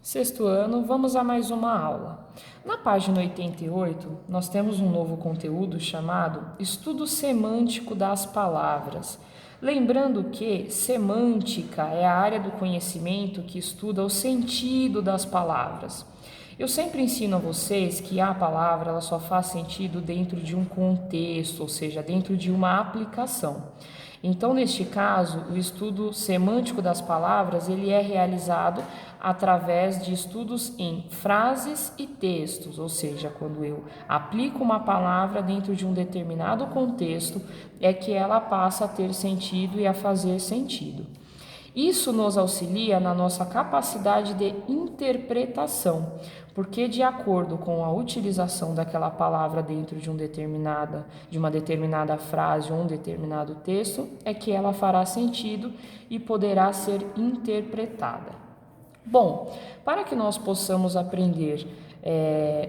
Sexto ano, vamos a mais uma aula. Na página 88, nós temos um novo conteúdo chamado Estudo Semântico das Palavras. Lembrando que semântica é a área do conhecimento que estuda o sentido das palavras. Eu sempre ensino a vocês que a palavra ela só faz sentido dentro de um contexto, ou seja, dentro de uma aplicação. Então, neste caso, o estudo semântico das palavras, ele é realizado através de estudos em frases e textos, ou seja, quando eu aplico uma palavra dentro de um determinado contexto, é que ela passa a ter sentido e a fazer sentido. Isso nos auxilia na nossa capacidade de interpretação, porque de acordo com a utilização daquela palavra dentro de uma determinada frase ou um determinado texto, é que ela fará sentido e poderá ser interpretada. Bom, para que nós possamos aprender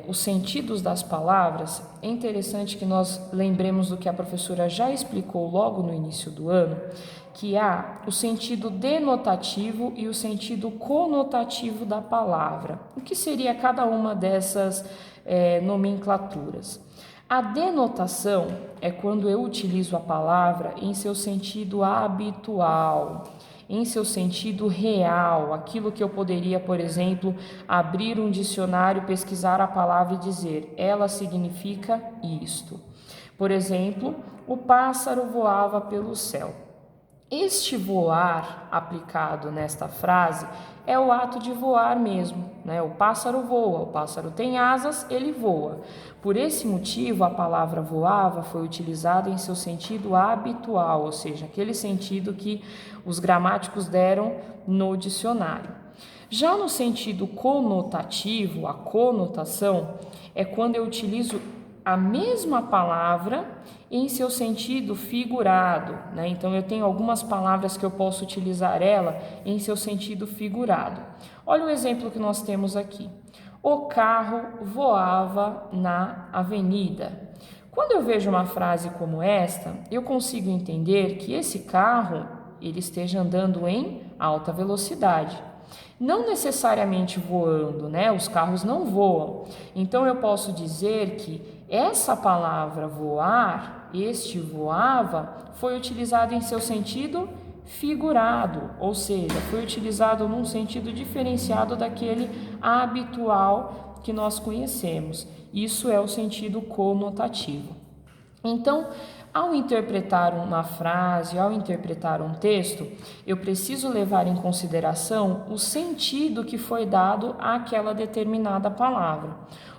os sentidos das palavras, é interessante que nós lembremos do que a professora já explicou logo no início do ano, que há o sentido denotativo e o sentido conotativo da palavra. O que seria cada uma dessas nomenclaturas? A denotação é quando eu utilizo a palavra em seu sentido habitual, em seu sentido real, aquilo que eu poderia, por exemplo, abrir um dicionário, pesquisar a palavra e dizer, ela significa isto. Por exemplo, o pássaro voava pelo céu. Este voar aplicado nesta frase é o ato de voar mesmo, né? O pássaro voa, o pássaro tem asas, ele voa. Por esse motivo, a palavra voava foi utilizada em seu sentido habitual, ou seja, aquele sentido que os gramáticos deram no dicionário. Já no sentido conotativo, a conotação é quando eu utilizo a mesma palavra em seu sentido figurado, né? Então eu tenho algumas palavras que eu posso utilizar ela em seu sentido figurado. Olha o exemplo que nós temos aqui. O carro voava na avenida. Quando eu vejo uma frase como esta, eu consigo entender que esse carro ele esteja andando em alta velocidade. Não necessariamente voando, né? Os carros não voam. Então eu posso dizer que essa palavra voar, este voava, foi utilizado em seu sentido figurado, ou seja, foi utilizado num sentido diferenciado daquele habitual que nós conhecemos. Isso é o sentido conotativo. Então, ao interpretar uma frase, ao interpretar um texto, eu preciso levar em consideração o sentido que foi dado àquela determinada palavra.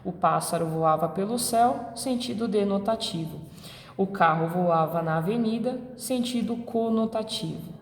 O pássaro voava pelo céu, sentido denotativo. O carro voava na avenida, sentido conotativo.